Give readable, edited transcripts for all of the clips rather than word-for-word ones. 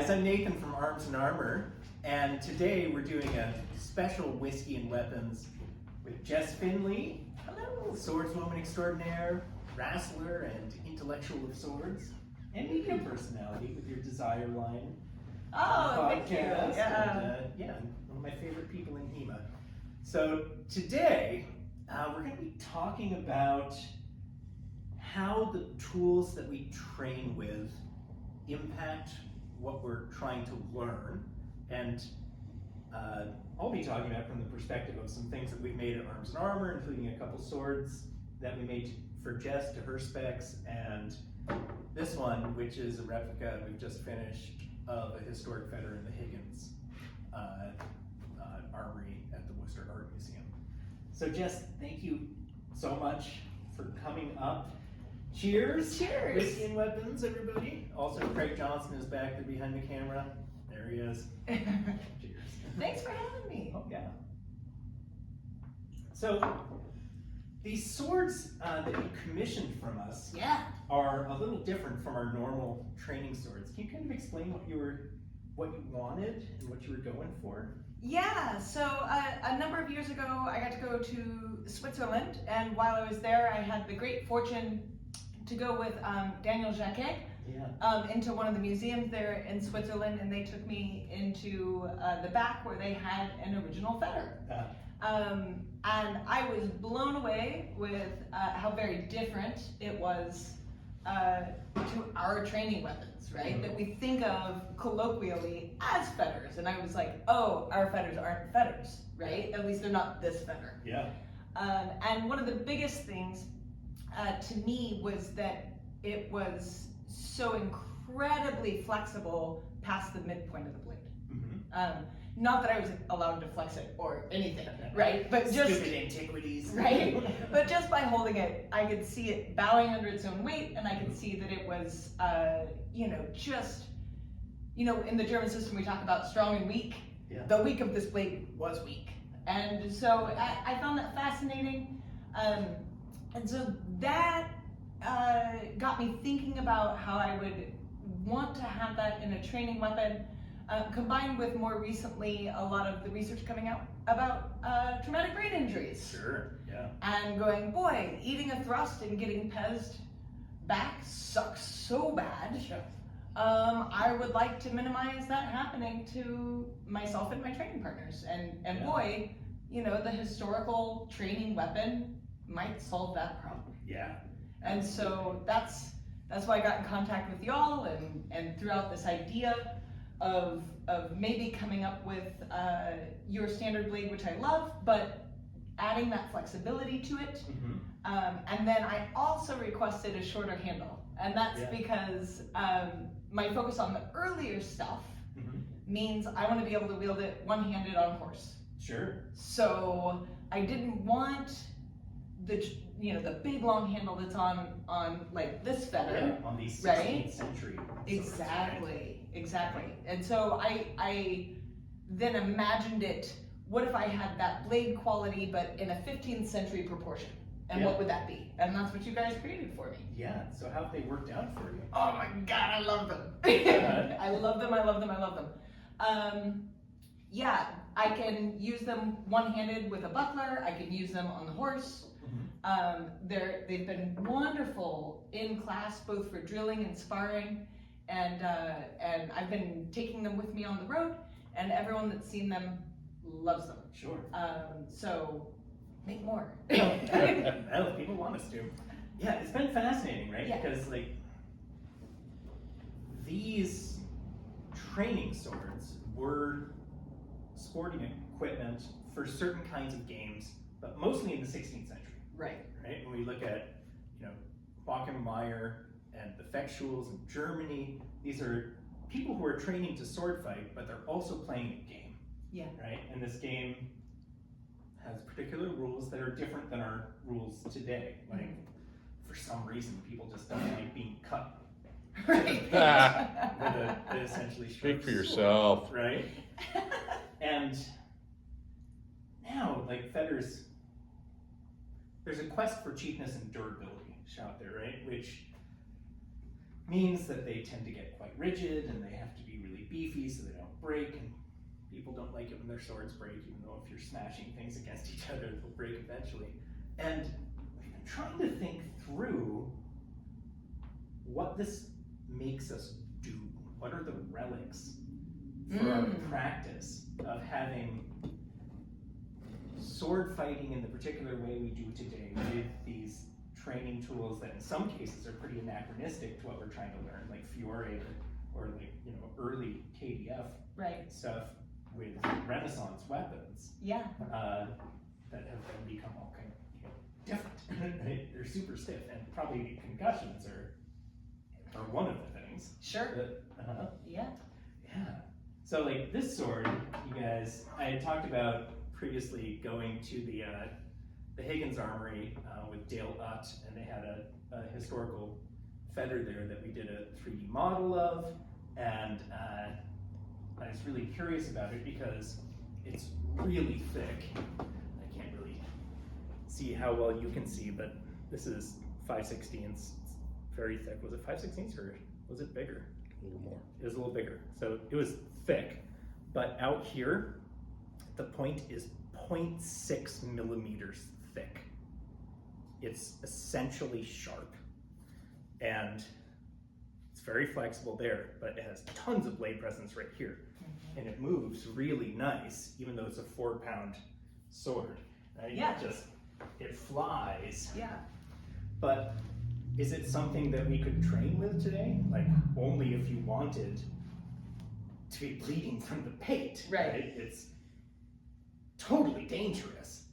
guys, I'm Nathan from Arms and Armor, and today we're doing a special Whiskey and Weapons with Jess Finley, hello, swordswoman extraordinaire, wrestler and intellectual of swords, and media personality with your Desire line. Oh, thank you. Yeah. And, one of my favorite people in HEMA. So today, we're going to be talking about how the tools that we train with impact what we're trying to learn, and I'll be talking about from the perspective of some things that we've made at Arms and Armor, including a couple swords that we made for Jess to her specs, and this one, which is a replica we've just finished of a historic fetter in the Higgins Armory at the Worcester Art Museum. So Jess, thank you so much for coming up. Cheers! Cheers! Whiskey and Weapons, everybody. Also, Craig Johnson is back there behind the camera. There he is. Cheers. Thanks for having me. Oh, yeah. So, these swords that you commissioned from us are a little different from our normal training swords. Can you kind of explain what you wanted and what you were going for? Yeah, so a number of years ago, I got to go to Switzerland, and while I was there, I had the great fortune to go with Daniel Jacquet into one of the museums there in Switzerland, and they took me into the back where they had an original fetter. And I was blown away with how very different it was to our training weapons, right? That we think of colloquially as fetters. And I was like, oh, our fetters aren't fetters, right? At least they're not this fetter. Yeah. And one of the biggest things to me was that it was so incredibly flexible past the midpoint of the blade. Not that I was allowed to flex it or anything, right? But just stupid antiquities, right? But just by holding it, I could see it bowing under its own weight, and I could see that it was, in the German system we talk about strong and weak. Yeah. The weak of this blade was weak, and so I found that fascinating. And so that got me thinking about how I would want to have that in a training weapon, combined with more recently a lot of the research coming out about traumatic brain injuries. Sure, yeah. And going, boy, eating a thrust and getting pezzed back sucks so bad. Sure. I would like to minimize that happening to myself and my training partners. And boy, the historical training weapon might solve that problem. Yeah. And so that's why I got in contact with y'all and threw out this idea of maybe coming up with your standard blade, which I love, but adding that flexibility to it. And then I also requested a shorter handle. And that's because my focus on the earlier stuff means I want to be able to wield it one-handed on horse. Sure. So I didn't want the big long handle that's on like this feather, on the 16th right? century. Exactly. And so I then imagined it, what if I had that blade quality but in a 15th century proportion? And what would that be? And that's what you guys created for me. Yeah, so how have they worked out for you? Oh my God, I love them. I love them. Yeah, I can use them one-handed with a buckler. I can use them on the horse. They've been wonderful in class, both for drilling and sparring, and I've been taking them with me on the road, and everyone that's seen them loves them. Sure. So make more. Well, people want us to. Yeah, it's been fascinating, right? Yeah. Because these training swords were sporting equipment for certain kinds of games, but mostly in the 16th century. Right. When we look at, Bockenmeyer and the Fechtschwers in Germany, these are people who are training to sword fight, but they're also playing a game. Yeah. Right? And this game has particular rules that are different than our rules today. For some reason, people just don't like being cut. Right. with a essentially Speak for sword, yourself. right? And now, fetters, there's a quest for cheapness and durability out there, right? Which means that they tend to get quite rigid and they have to be really beefy so they don't break. And people don't like it when their swords break, even though if you're smashing things against each other, they'll break eventually. And we've been trying to think through what this makes us do. What are the relics for our practice of having sword fighting in the particular way we do today with these training tools that in some cases are pretty anachronistic to what we're trying to learn, like Fiore or like, you know, early KDF stuff with Renaissance weapons. Yeah. That have then become all kind of, you know, different. Right? They're super stiff, and probably concussions are one of the things. Sure. Yeah. Yeah. So like this sword, you guys, I had talked about previously going to the Higgins Armory with Dale Utt, and they had a historical feather there that we did a 3D model of, and I was really curious about it because it's really thick. I can't really see how well you can see, but this is 5/16. It's very thick. Was it 5/16 or was it bigger? A little more. It was a little bigger. So it was thick, but out here, the point is 0.6 millimeters thick. It's essentially sharp, and it's very flexible there, but it has tons of blade presence right here. And it moves really nice, even though it's a 4-pound sword. Right? Yeah. It flies. Yeah. But is it something that we could train with today? Like only if you wanted to be bleeding from the pate, Right. It's totally dangerous,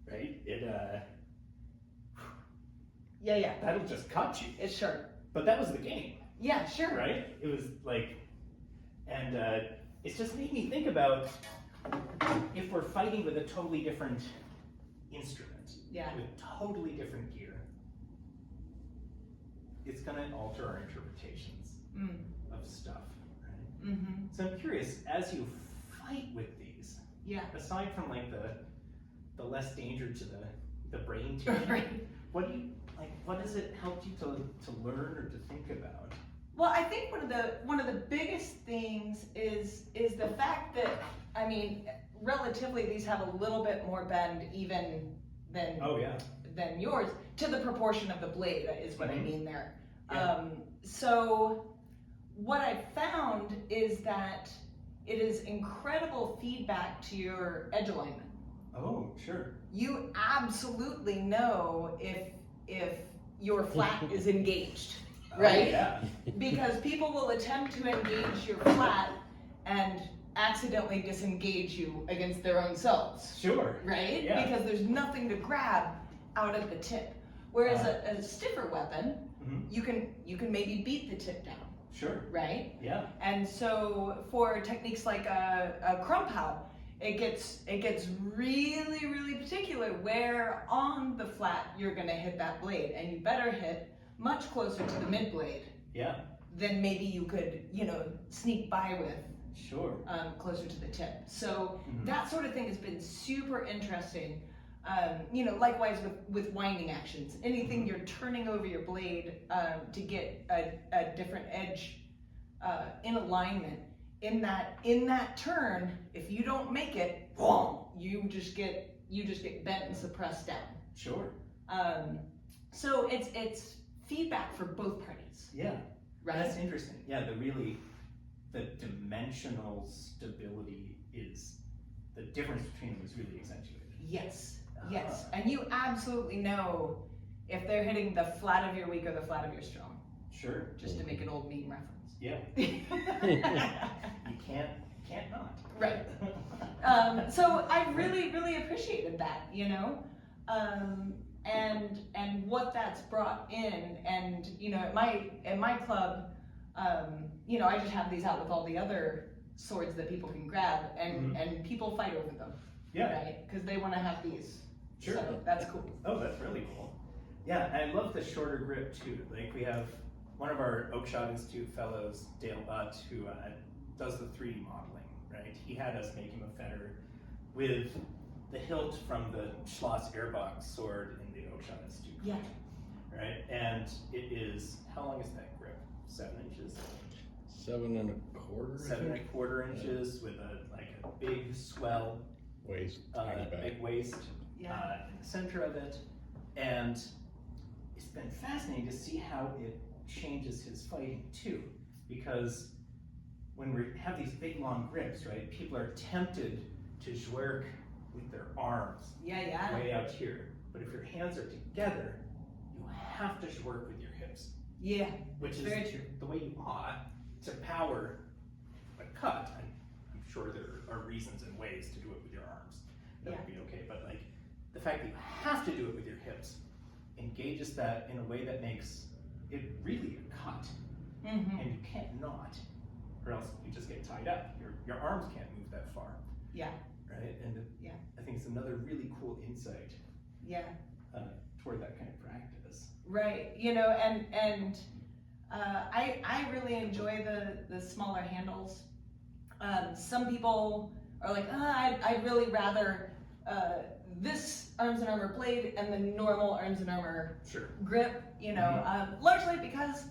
right? Yeah. That'll just cut you. It's sharp. But that was the game, Yeah, sure. right? It was like, and it's just made me think about if we're fighting with a totally different instrument, Yeah. with totally different gear, it's gonna alter our interpretations of stuff, right? Mm-hmm. So I'm curious, as you fight with these, Yeah. aside from like the less danger to the brain tissue, Right. what do you like? What has it helped you to learn or to think about? Well, I think one of the biggest things is the fact that, I mean, relatively these have a little bit more bend even than Oh yeah. than yours, to the proportion of the blade is what I mean there. Yeah. So what I found is that it is incredible feedback to your edge alignment. Oh, sure. You absolutely know if your flat is engaged, right? Oh, yeah. Because people will attempt to engage your flat and accidentally disengage you against their own selves, Sure. right? Yeah. Because there's nothing to grab out at the tip. Whereas a stiffer weapon, you can maybe beat the tip down, Sure. right? Yeah. And so for techniques like a crumpow, it gets really, really particular where on the flat you're gonna hit that blade, and you better hit much closer to the mid blade Yeah. than maybe you could, sneak by with Sure. closer to the tip. So that sort of thing has been super interesting. Likewise with winding actions, anything you're turning over your blade to get a different edge in alignment. In that turn, if you don't make it, boom, you just get bent and suppressed down. Sure. So it's feedback for both parties. Yeah. Right? That's interesting. Yeah, the dimensional stability is, the difference between them is really accentuated. Yes. Yes. And you absolutely know if they're hitting the flat of your weak or the flat of your strong. Sure. Just to make an old meme reference. Yeah. You can't not. Right. So I really, really appreciated that, and what that's brought in, and at my club, I just have these out with all the other swords that people can grab, and people fight over them. Yeah. Right? Because they want to have these. Sure. So that's cool. Oh, that's really cool. Yeah, I love the shorter grip too. Like we have one of our Oakshott Institute fellows, Dale Utt, who does the 3D modeling, right? He had us make him a fetter with the hilt from the Schloss Airbox sword in the Oakshott Institute. Yeah. Right? And it is, how long is that grip? 7 inches. 7 1/4. 7 1/4 inches with a big swell, Waist, tiny back. big waist Yeah. in the center of it, and it's been fascinating to see how it changes his fighting too, because when we have these big long grips, right, people are tempted to zwerk with their arms Yeah. way out here, but if your hands are together, you have to zwerk with your hips, Yeah. which is Very true. the way you ought to power a cut. I'm sure there are reasons and ways to do it with your arms that would be okay, but like the fact that you have to do it with your hips engages that in a way that makes it really a cut, Mm-hmm. and you can't not, or else you just get tied up. Your arms can't move that far, Yeah. right? And Yeah. I think it's another really cool insight Yeah. toward that kind of practice. Right. You know, and I really enjoy the smaller handles. Some people are like, I'd really rather this Arms and Armor blade and the normal Arms and Armor Sure. grip, you know, largely because,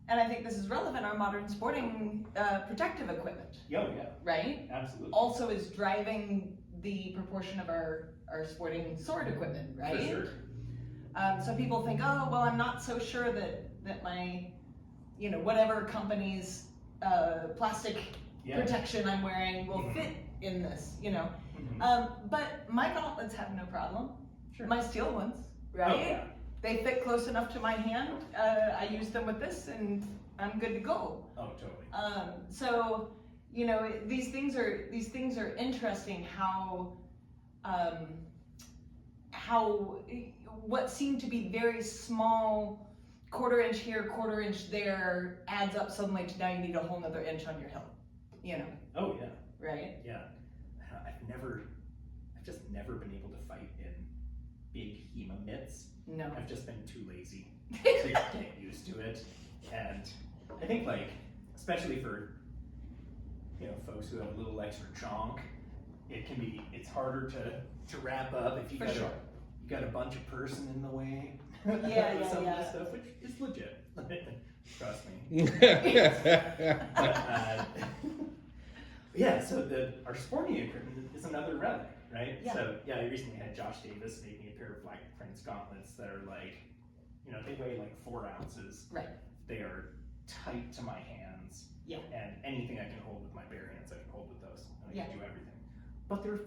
and I think this is relevant, our modern sporting protective equipment, Yeah, yeah, right, absolutely. also is driving the proportion of our sporting sword equipment, right? For sure. So people think, oh, well, I'm not so sure that my, you know, whatever company's plastic Yeah. protection I'm wearing will fit in this, you know. But my gauntlets have no problem. Sure. My steel ones, right? Oh, yeah. They fit close enough to my hand. I use them with this, and I'm good to go. Oh, totally. So, you know, these things are interesting. How what seem to be very small, 1/4 inch here, 1/4 inch there, adds up suddenly to now you need a whole nother inch on your hilt. You know, Oh, yeah. right? Yeah. I've just never been able to fight in big HEMA mitts. No. I've just been too lazy to get used to it. And I think especially for, folks who have a little extra chonk, it's harder to wrap up if you For got sure. you got a bunch of person in the way. Yeah, Some yeah. of this stuff, which is legit. Trust me. Yeah, so our sporting equipment is another relic, right? Yeah. So I recently had Josh Davis make me a pair of Black Prince gauntlets that are they weigh 4 ounces. Right. They are tight to my hands. Yeah. And anything I can hold with my bare hands, I can hold with those. And I can do everything. But they're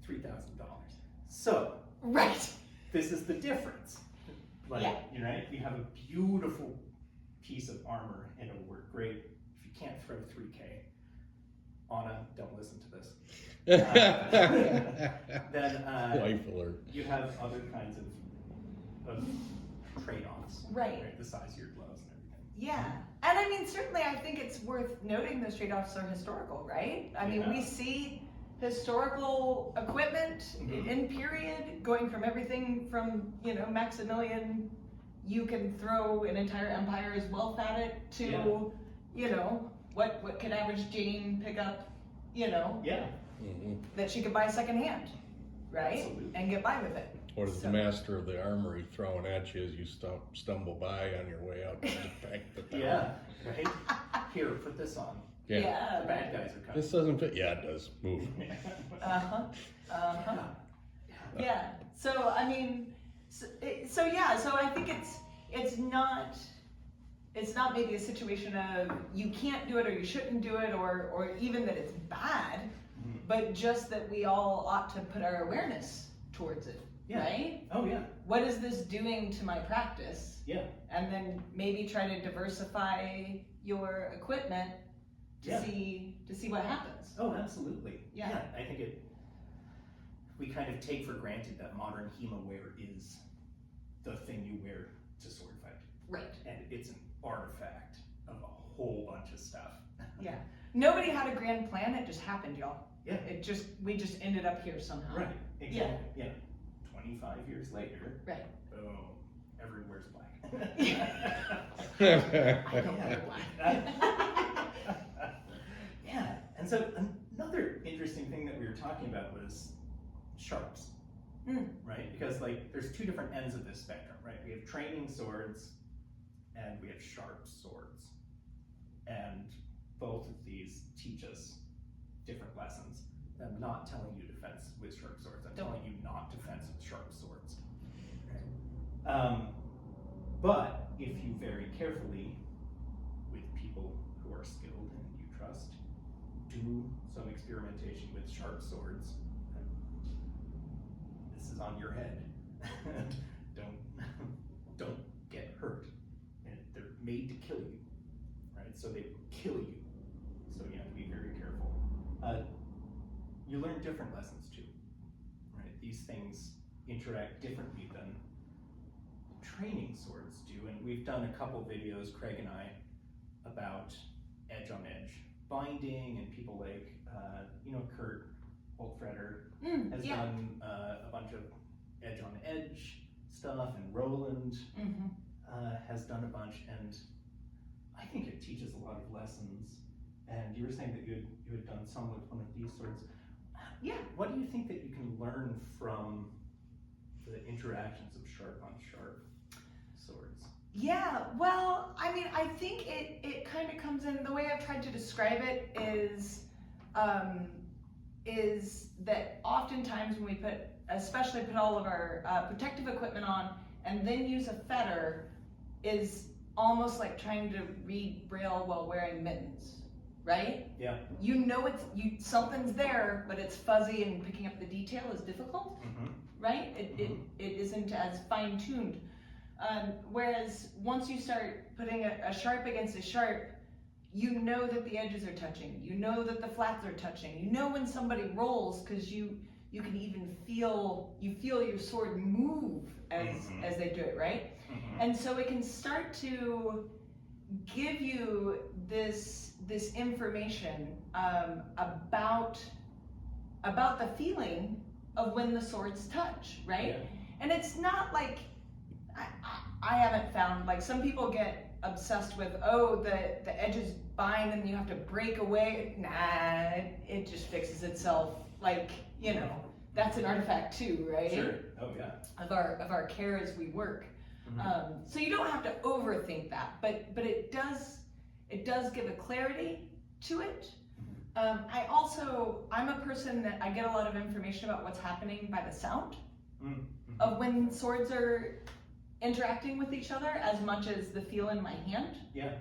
$3,000. So Right. this is the difference. You have a beautiful piece of armor and it'll work great. If you can't throw 3K, Anna, don't listen to this. Then Wife alert. you have other kinds of trade-offs. Right. The size of your gloves and everything. Yeah. And I mean, certainly I think it's worth noting those trade-offs are historical, right? I mean, we see historical equipment in period going from everything from, Maximilian, you can throw an entire empire's wealth at it, to, what could average Jane pick up, Yeah. that she could buy secondhand, right? Absolutely. And get by with it. What is the master of the armory throwing at you as you stumble by on your way out to the back of the town? Yeah, right? Here, put this on. Yeah. The bad guys are coming. This doesn't fit. Yeah, it does. Move. Yeah. So I mean, so I think it's not maybe a situation of you can't do it or you shouldn't do it or even that it's bad, but just that we all ought to put our awareness towards it. Yeah. Right? Oh yeah. What is this doing to my practice? Yeah. And then maybe try to diversify your equipment to see what happens. Oh, absolutely. Yeah. I think we kind of take for granted that modern HEMA wear is the thing you wear to sword fight. Right. And it's an artifact of a whole bunch of stuff. Yeah. Nobody had a grand plan, it just happened, y'all. Yeah. We just ended up here somehow. Right. Exactly. Yeah. 25 years later. Right. Boom. Everywhere's black. I don't wear black. Yeah. And so another interesting thing that we were talking about was sharps. Right? Because there's 2 different ends of this spectrum, right? We have training swords and we have sharp swords. And both of these teach us different lessons. I'm not telling you defense with sharp swords. I'm telling you not defense with sharp swords. But if you very carefully, with people who are skilled and you trust, do some experimentation with sharp swords, this is on your head. don't get hurt. And they're made to kill you, right? So they kill you. So you have to be very careful. You learn different lessons too, right? These things interact differently than training swords do, and we've done a couple videos, Craig and I, about edge on edge binding, and people like, Kurt Holtfretter has done a bunch of edge on edge stuff, and Roland has done a bunch, and I think it teaches a lot of lessons. And you were saying that you had done some with one of these swords. Yeah. What do you think that you can learn from the interactions of sharp on sharp swords? Yeah, well, I mean, I think it kind of comes in, the way I've tried to describe it is that oftentimes when we especially put all of our protective equipment on and then use a fetter, is almost like trying to read Braille while wearing mittens, right? Yeah. You know something's there, but it's fuzzy and picking up the detail is difficult, right? It isn't as fine-tuned. Whereas once you start putting a sharp against a sharp, you know that the edges are touching. You know that the flats are touching. You know when somebody rolls, because you can even feel your sword move as they do it, right? And so it can start to give you this information about the feeling of when the swords touch, right? Yeah. And it's not like, I haven't found, like, some people get obsessed with, the edges bind and you have to break away. Nah, it just fixes itself. Like, that's an artifact too, right? Sure. Oh yeah. Of our care as we work. So you don't have to overthink that, but it does give a clarity to it. I'm a person that I get a lot of information about what's happening by the sound of when swords are interacting with each other as much as the feel in my hand. Yeah.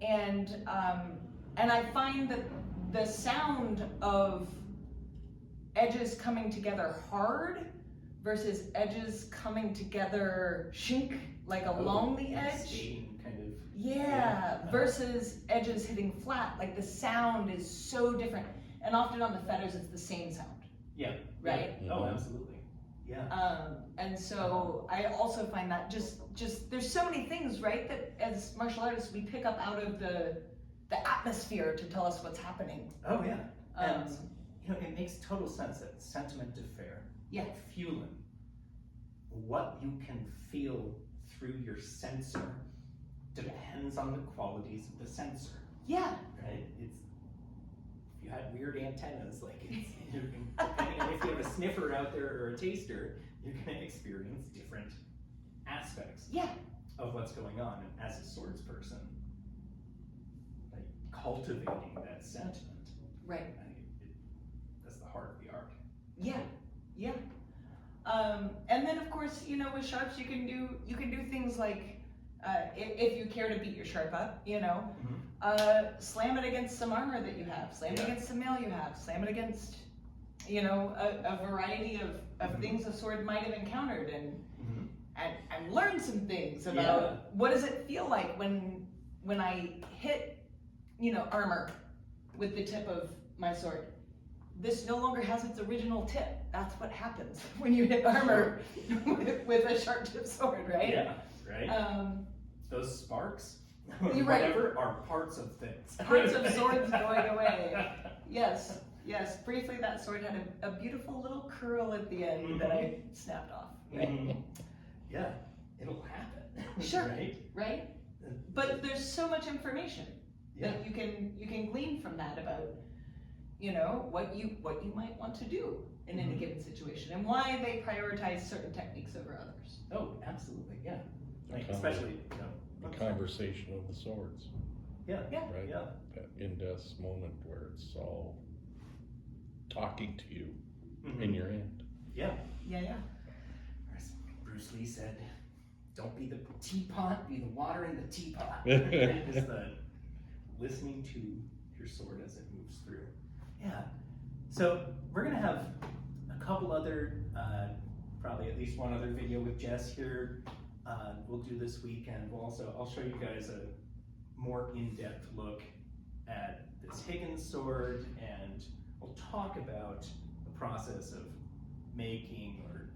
And I find that the sound of edges coming together hard versus edges coming together shink, like along the edge. Stain, kind of. Yeah, versus edges hitting flat, like the sound is so different. And often on the fetters, it's the same sound. Yeah. Right? Yeah. Oh, absolutely. Yeah. And so I also find that just there's so many things, right, that as martial artists we pick up out of the atmosphere to tell us what's happening. Oh yeah. And it makes total sense that sentiment de faire. Yeah. Feeling. What you can feel through your sensor depends on the qualities of the sensor. Yeah. Right? If you had weird antennas, like depending on if you have a sniffer out there or a taster, you're going to experience different aspects of what's going on. And as a swords person, like cultivating that sentiment, right? That's the heart of the art. Yeah, yeah. And then of course, with sharps, you can do things like if you care to beat your sharp up, slam it against some armor that you have, slam it against some mail you have, slam it against, a variety of things a sword might have encountered, and learn some things about what does it feel like when I hit, armor with the tip of my sword. This no longer has its original tip. That's what happens when you hit armor with a sharp tip sword, right? Yeah, right. Those sparks, whatever, are parts of things. Parts of swords going away. Yes. Briefly, that sword had a beautiful little curl at the end that I snapped off. Right? Yeah, it'll happen. Sure. Right. But there's so much information that you can glean from that about, what you might want to do in any given situation and why they prioritize certain techniques over others. Oh, absolutely. Yeah. Like, especially The Okay. conversation of the swords, Yeah. Yeah. right? Yeah. That in-depth moment where it's all talking to you Mhm. in your hand. Yeah. Yeah. As Bruce Lee said, don't be the teapot, be the water in the teapot. It's the listening to your sword as it moves through. Yeah. So we're gonna have a couple other, probably at least one other video with Jess here. We'll do this week, and I'll show you guys a more in-depth look at this Higgins sword, and we'll talk about the process of making or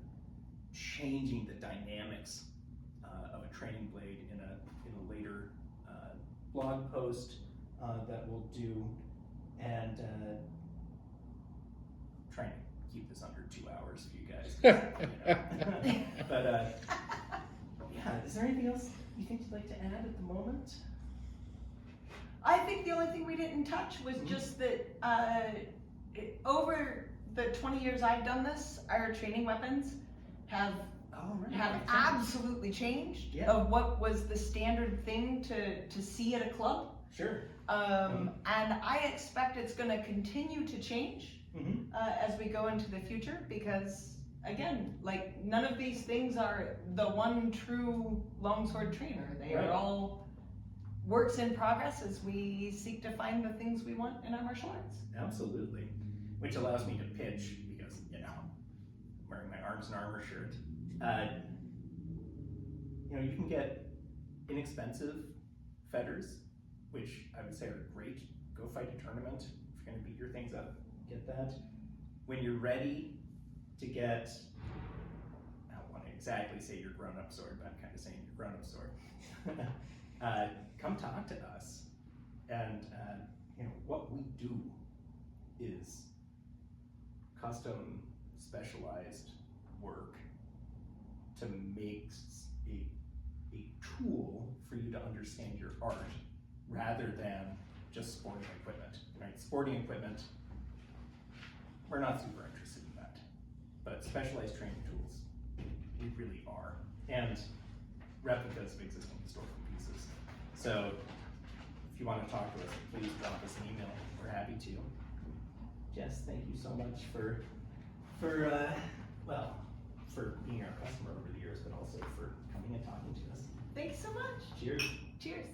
changing the dynamics of a training blade in a later blog post that we'll do, and trying to keep this under 2 hours for you guys. You know. But yeah, is there anything else you think you'd like to add at the moment? I think the only thing we didn't touch was just that over the 20 years I've done this, our training weapons have absolutely changed of what was the standard thing to see at a club. Sure. And I expect it's going to continue to change as we go into the future, because again, like, none of these things are the one true longsword trainer. They are all works in progress as we seek to find the things we want in our martial arts. Absolutely. Which allows me to pitch, because, you know, I'm wearing my Arms and Armor shirt. You know, you can get inexpensive fetters, which I would say are great. Go fight a tournament. If you're gonna beat your things up, get that. When you're ready to get, I don't want to exactly say your grown-up sword, but I'm kind of saying your grown-up sword. Come talk to us. And you know, what we do is custom specialized work to make a tool for you to understand your art, rather than just sporting equipment, right? Sporting equipment, we're not super interested in that, but specialized training tools, we really are, and replicas of existing historical pieces. So if you want to talk to us, please drop us an email. We're happy to. Jess, thank you so much for being our customer over the years, but also for coming and talking to us. Thanks so much. Cheers. Cheers.